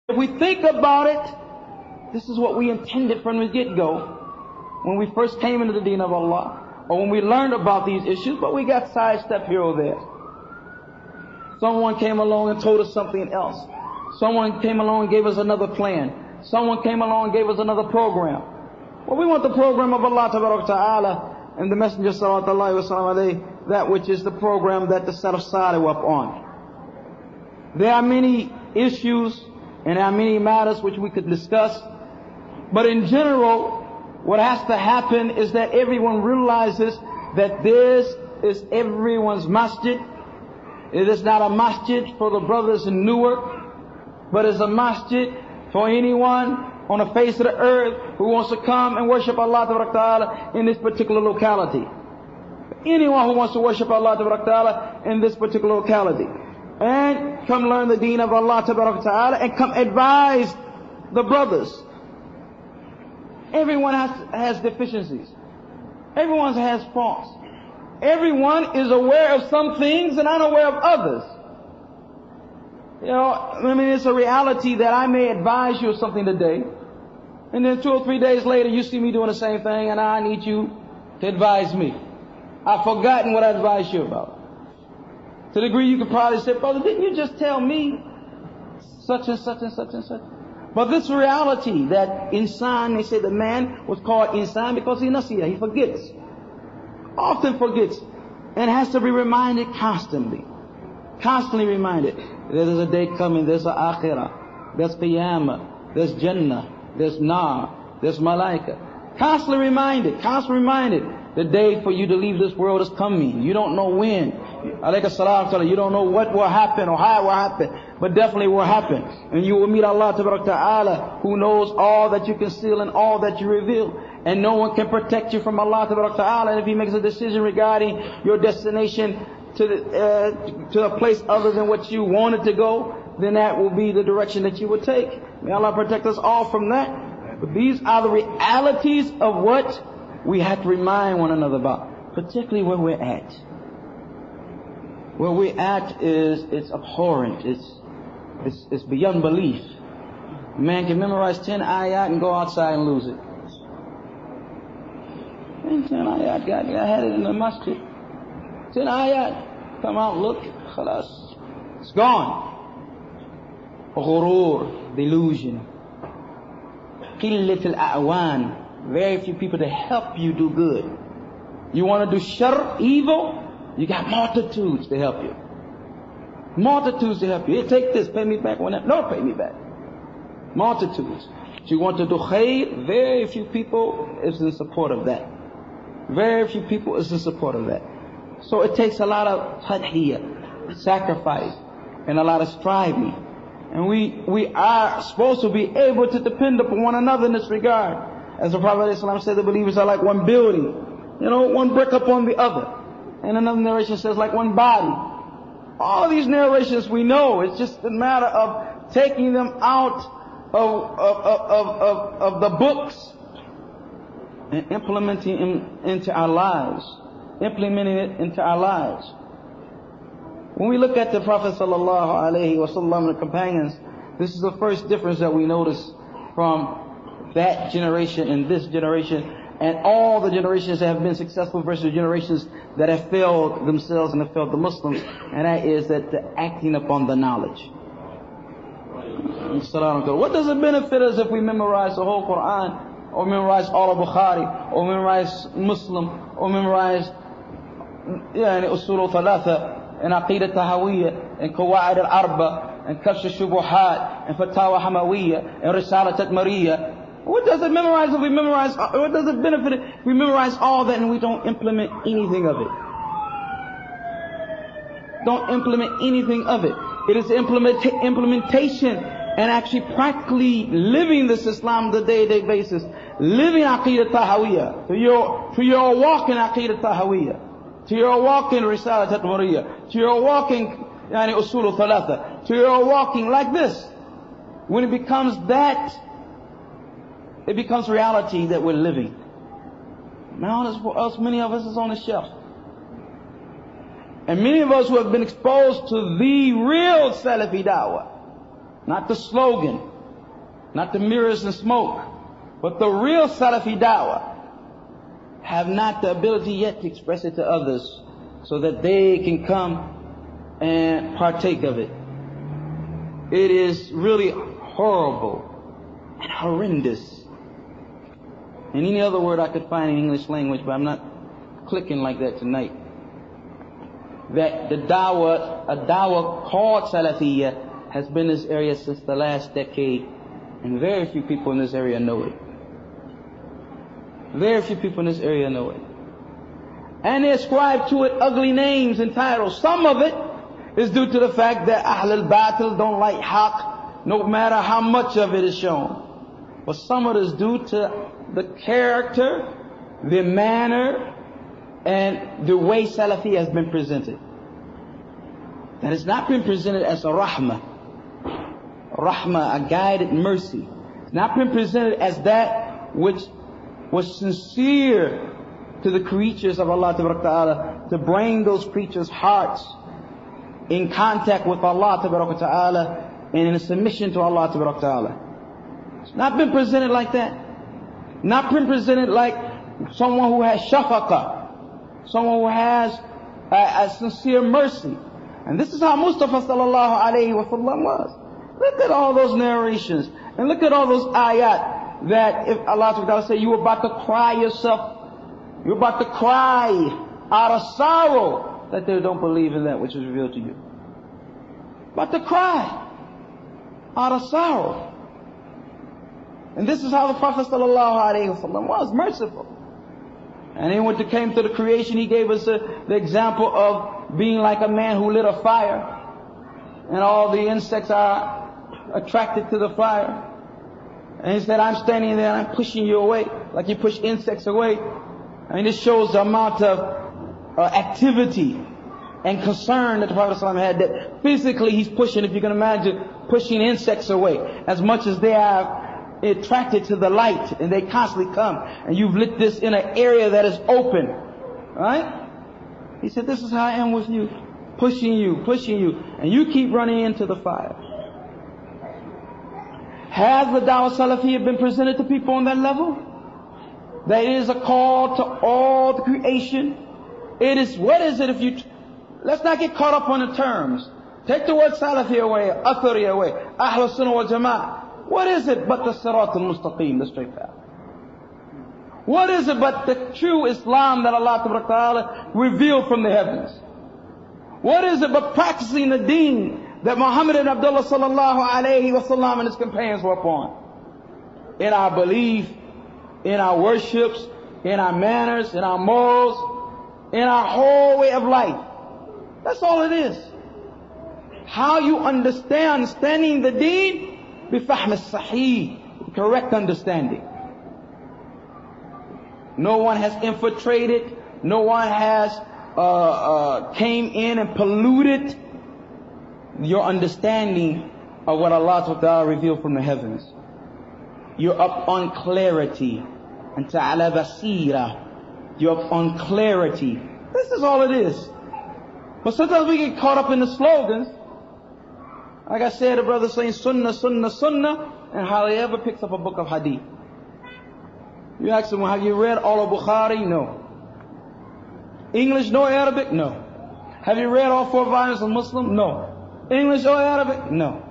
If we think about it, this is what we intended from the get-go when we first came into the deen of Allah, or when we learned about these issues, but we got sidestepped here or there. Someone came along and told us something else. Someone came along and gave us another plan. Someone came along and gave us another program. Well, we want the program of Allah Ta'ala and the Messenger Sallallahu Alaihi Wasallam, that which is the program that the Salaf Salih were upon. There are many issues and there are many matters which we could discuss, but in general, what has to happen is that everyone realizes that this is everyone's masjid. It is not a masjid for the brothers in Newark, but it's a masjid for anyone on the face of the earth who wants to come and worship Allah Ta'ala in this particular locality. Anyone who wants to worship Allah Ta'ala in this particular locality. And come learn the deen of Allah Ta'ala and come advise the brothers. Everyone has deficiencies. Everyone has faults. Everyone is aware of some things and unaware of others. You know, I mean, it's a reality that I may advise you of something today, and then 2 or 3 days later you see me doing the same thing, and I need you to advise me. I've forgotten what I advised you about. To the degree you could probably say, brother, didn't you just tell me such and such and such and such? But this reality that insan, they say the man was called insan because he nasiya, he forgets. Often forgets, and has to be reminded constantly. Constantly reminded. There's a day coming, there's an akhirah, there's qiyamah, there's jannah, there's nar, there's malaika. Constantly reminded, the day for you to leave this world is coming. You don't know when. Alayka salam, you don't know what will happen or how it will happen, but definitely will happen. And you will meet Allah Ta'ala, who knows all that you conceal and all that you reveal. And no one can protect you from Allah Ta'ala. And if He makes a decision regarding your destination to a place other than what you wanted to go, then that will be the direction that you will take. May Allah protect us all from that. But these are the realities of what we have to remind one another about, particularly where we're at. Where we're at it's abhorrent. It's beyond belief. A man can memorize 10 ayat and go outside and lose it. 10 ayat, God, I had it in the masjid. 10 ayat, come out, look, khalas, it's gone. Ghurur, delusion. Qillat al-a'wan, very few people to help you do good. You want to do shar, evil, you got multitudes to help you. Multitudes to help you. Hey, take this, pay me back. No, pay me back. Multitudes. If you want to do khair, very few people is in support of that. Very few people is in support of that. So it takes a lot of tadhiyah, sacrifice, and a lot of striving. And we are supposed to be able to depend upon one another in this regard. As the Prophet ﷺ said, the believers are like one building. You know, one brick upon the other. And another narration says like one body. All these narrations we know. It's just a matter of taking them out of the books and implementing it into our lives. Implementing it into our lives. When we look at the Prophet Sallallahu Alaihi Wasallam and the companions, this is the first difference that we notice from that generation and this generation and all the generations that have been successful versus generations that have failed themselves and have failed the Muslims, and that is that the acting upon the knowledge. What does it benefit us if we memorize the whole Quran, or memorize all of Bukhari, or memorize Muslim, or memorize Usul Thalatha, and Aqidah Tahawiyya, and Qawaid al-Arba, and Kashf al-Shubuhat, and Fatawa Hamawiyya, and Risala Tatmariyya? What does it memorize if we memorize? What does it benefit if we memorize all that and we don't implement anything of it? Don't implement anything of it. It is implementation and actually practically living this Islam on a day-to-day basis. Living Aqidah Tahawiyya. To your walk in Aqidah Tahawiyya. To your walk in Risala Tatmariyya. To your walk in Usul Thalatha. To your walking like this. When it becomes that, it becomes reality that we're living. Now, for us, many of us is on the shelf. And many of us who have been exposed to the real Salafi da'wah, not the slogan, not the mirrors and smoke, but the real Salafi da'wah, have not the ability yet to express it to others so that they can come and partake of it. It is really horrible and horrendous. And any other word I could find in English language, but I'm not clicking like that tonight. That a da'wah called Salafiyya has been in this area since the last decade, and very few people in this area know it. Very few people in this area know it. And they ascribe to it ugly names and titles. Some of it is due to the fact that Ahl al-Batil don't like Haqq, no matter how much of it is shown. But some of it is due to the character, the manner, and the way Salafi has been presented. That has not been presented as a rahmah, a guided mercy. It's not been presented as that which was sincere to the creatures of Allah Ta'ala, to bring those creatures' hearts in contact with Allah Ta'ala and in submission to Allah Ta'ala. It's not been presented like that. Not been presented like someone who has shafaqah, someone who has a sincere mercy. And this is how Mustafa sallallahu alayhi wa sallam was. Look at all those narrations and look at all those ayat that if Allah Ta'ala said you were about to cry yourself, you're about to cry out of sorrow that they don't believe in that which was revealed to you. About to cry out of sorrow. And this is how the Prophet ﷺ was, merciful. And then when it came to the creation, he gave us the example of being like a man who lit a fire. And all the insects are attracted to the fire. And he said, I'm standing there and I'm pushing you away, like you push insects away. And this shows the amount of activity and concern that the Prophet ﷺ had, that physically he's pushing, if you can imagine, pushing insects away, as much as they are attracted to the light and they constantly come, and you've lit this in an area that is open, right? He said, this is how I am with you, pushing you, and you keep running into the fire. Has the Dawah Salafiyya been presented to people on that level? That it is a call to all the creation. It is, what is it if you, let's not get caught up on the terms. Take the word Salafi away, Athari away, Ahlus Sunnah wal Jama'ah. What is it but the Sirat al-Mustaqim, the straight path? What is it but the true Islam that Allah Ta'ala revealed from the heavens? What is it but practicing the deen that Muhammad and Abdullah sallallahu alayhi wa sallam and his companions were upon? In our belief, in our worships, in our manners, in our morals, in our whole way of life. That's all it is. How you understanding the deen, بفهم الصحيح, correct understanding. No one has infiltrated, no one has came in and polluted your understanding of what Allah Ta'ala revealed from the heavens. You're up on clarity. And ta'ala basira. You're up on clarity. This is all it is. But sometimes we get caught up in the slogans. Like I said, a brother saying sunnah, sunnah, sunnah, and hardly ever picks up a book of hadith. You ask him, well, have you read all of Bukhari? No. English, no Arabic? No. Have you read all 4 volumes of Muslim? No. English or Arabic? No.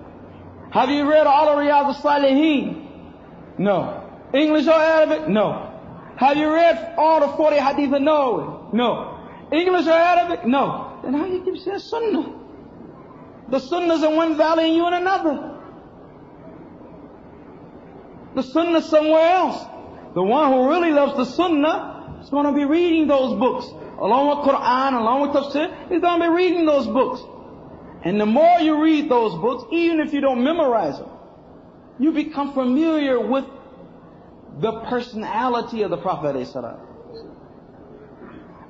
Have you read all of Riyadh al-Salihin? No. English or Arabic? No. Have you read all the 40 hadith of Nawawi? No. English or Arabic? No. Then how do you keep saying sunnah? The sunnah's in one valley and you in another. The sunnah's somewhere else. The one who really loves the sunnah is going to be reading those books. Along with Quran, along with tafsir, he's going to be reading those books. And the more you read those books, even if you don't memorize them, you become familiar with the personality of the Prophet ﷺ.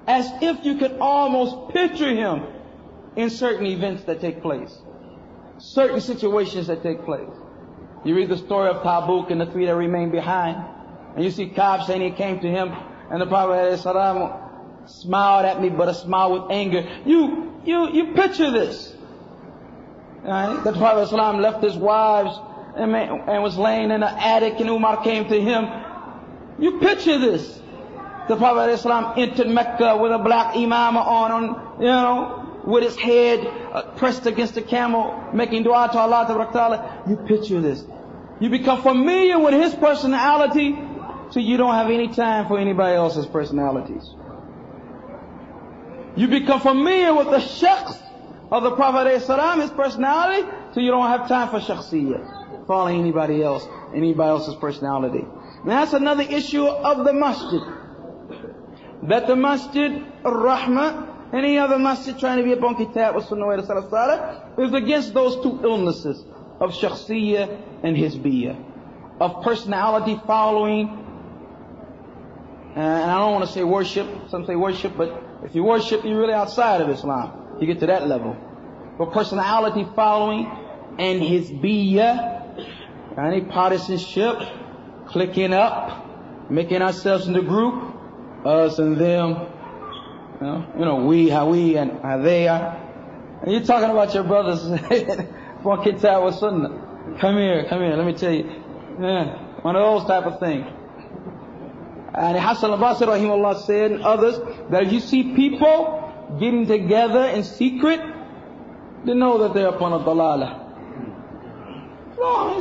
As if you could almost picture him in certain events that take place, certain situations that take place. You read the story of Tabuk and the 3 that remained behind, and you see Ka'b saying he came to him, and the Prophet ﷺ smiled at me, but a smile with anger. You picture this. Right? The Prophet ﷺ left his wives and was laying in an attic, and Umar came to him. You picture this. The Prophet ﷺ entered Mecca with a black imama on, with his head pressed against the camel, making dua to Allah Ta'ala. You picture this. You become familiar with his personality, so you don't have any time for anybody else's personalities. You become familiar with the shakhs of the Prophet ﷺ, his personality, so you don't have time for shakhsiyyah, following anybody else's personality. And that's another issue of the masjid. That the masjid, ar-Rahmah, any other masjid trying to be upon kitab wa sunnah wa salaf salih, is against those two illnesses of shakhsiyyah and hizbiyyah, of personality following, and I don't want to say worship, some say worship, but if you worship, you're really outside of Islam. You get to that level. But personality following and hizbiyyah, any partisanship, clicking up, making ourselves into group, us and them, we, how we, and how they are. And you're talking about your brothers for kitab wa sunnah. Come here, let me tell you. Yeah, one of those type of things. And Hassan al-Basri rahimahullah said, and others, that if you see people getting together in secret, then know that they're upon a dalalah. No,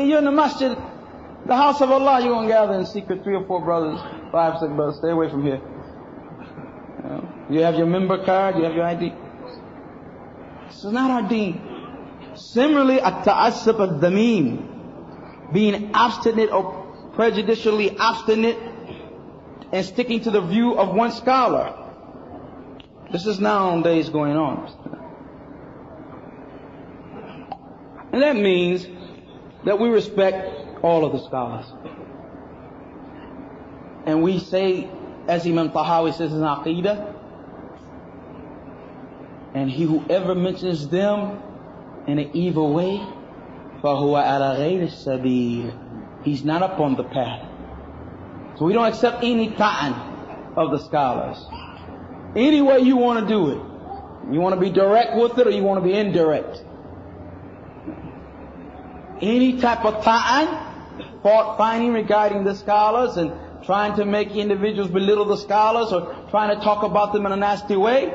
you're in the masjid, the house of Allah, you're going to gather in secret, 3 or 4 brothers, 5, 6 brothers, stay away from here. You have your member card, you have your ID. This is not our deen. Similarly, at-ta'assub ad-dameen, being obstinate or prejudicially obstinate and sticking to the view of one scholar. This is nowadays going on. And that means that we respect all of the scholars. And we say, as Imam Tahawi says in Aqidah, and whoever mentions them in an evil way, فَهُوَ عَلَى غَيْرِ السَّبِيلِ, he's not upon the path. So we don't accept any ta'an of the scholars. Any way you want to do it. You want to be direct with it or you want to be indirect. Any type of ta'an, fault finding regarding the scholars and trying to make individuals belittle the scholars or trying to talk about them in a nasty way.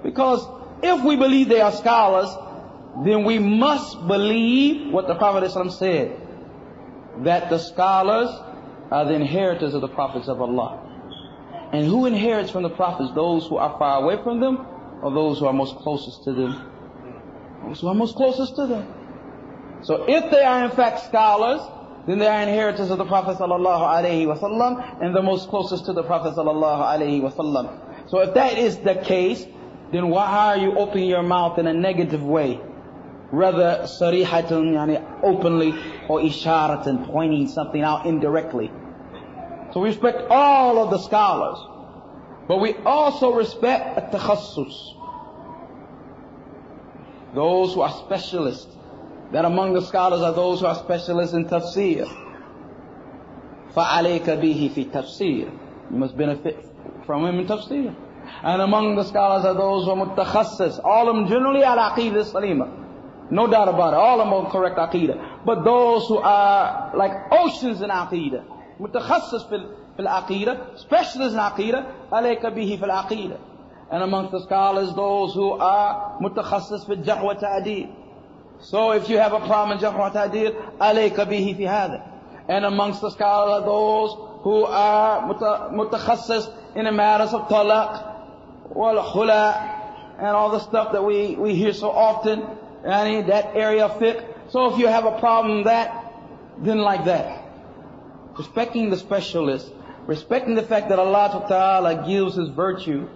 Because if we believe they are scholars, then we must believe what the Prophet ﷺ said, that the scholars are the inheritors of the prophets of Allah. And who inherits from the prophets? Those who are far away from them or those who are most closest to them? Those who are most closest to them. So if they are in fact scholars, then they are inheritors of the Prophet ﷺ and the most closest to the Prophet ﷺ. So if that is the case, then why are you opening your mouth in a negative way? Rather sarihatan, openly, or isharatan, pointing something out indirectly. So we respect all of the scholars, but we also respect at-takhassus, those who are specialists. That among the scholars are those who are specialists in tafsir. فَعَلَيْكَ بِهِ فِي تَفْسِير, you must benefit from him in tafsir. And among the scholars are those who are mutakhassis, all of them generally al-aqidah salima. No doubt about it. All of them are correct aqidah. But those who are like oceans in aqidah, mutakhassis fil aqidah, specialists in aqidah, alayka bihi fil aqidah. And amongst the scholars, those who are mutakhassis fil jarh wa ta'dil. So if you have a problem in jarh wa ta'dil, alayka bihi fi hada. And amongst the scholars are those who are mutakhassis in the matters of talaq, wal khula, and all the stuff that we hear so often. That area of fiqh. So if you have a problem with that, then like that. Respecting the specialist, respecting the fact that Allah Ta'ala gives His virtue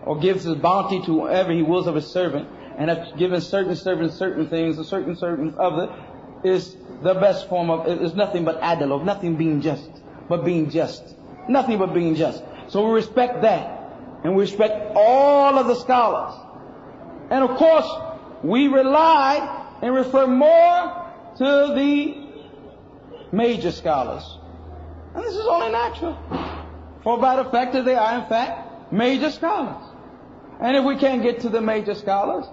or gives His bounty to whoever He wills of His servant, and have given certain things, or certain of it, is the best form of, is nothing but adl, of nothing being just, but being just. Nothing but being just. So we respect that. And we respect all of the scholars. And of course, we rely and refer more to the major scholars. And this is only natural. For by the fact that they are in fact major scholars. And if we can't get to the major scholars,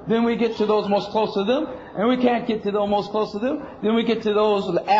Then we get to those most close to them, and we can't get to those most close to them. Then we get to those after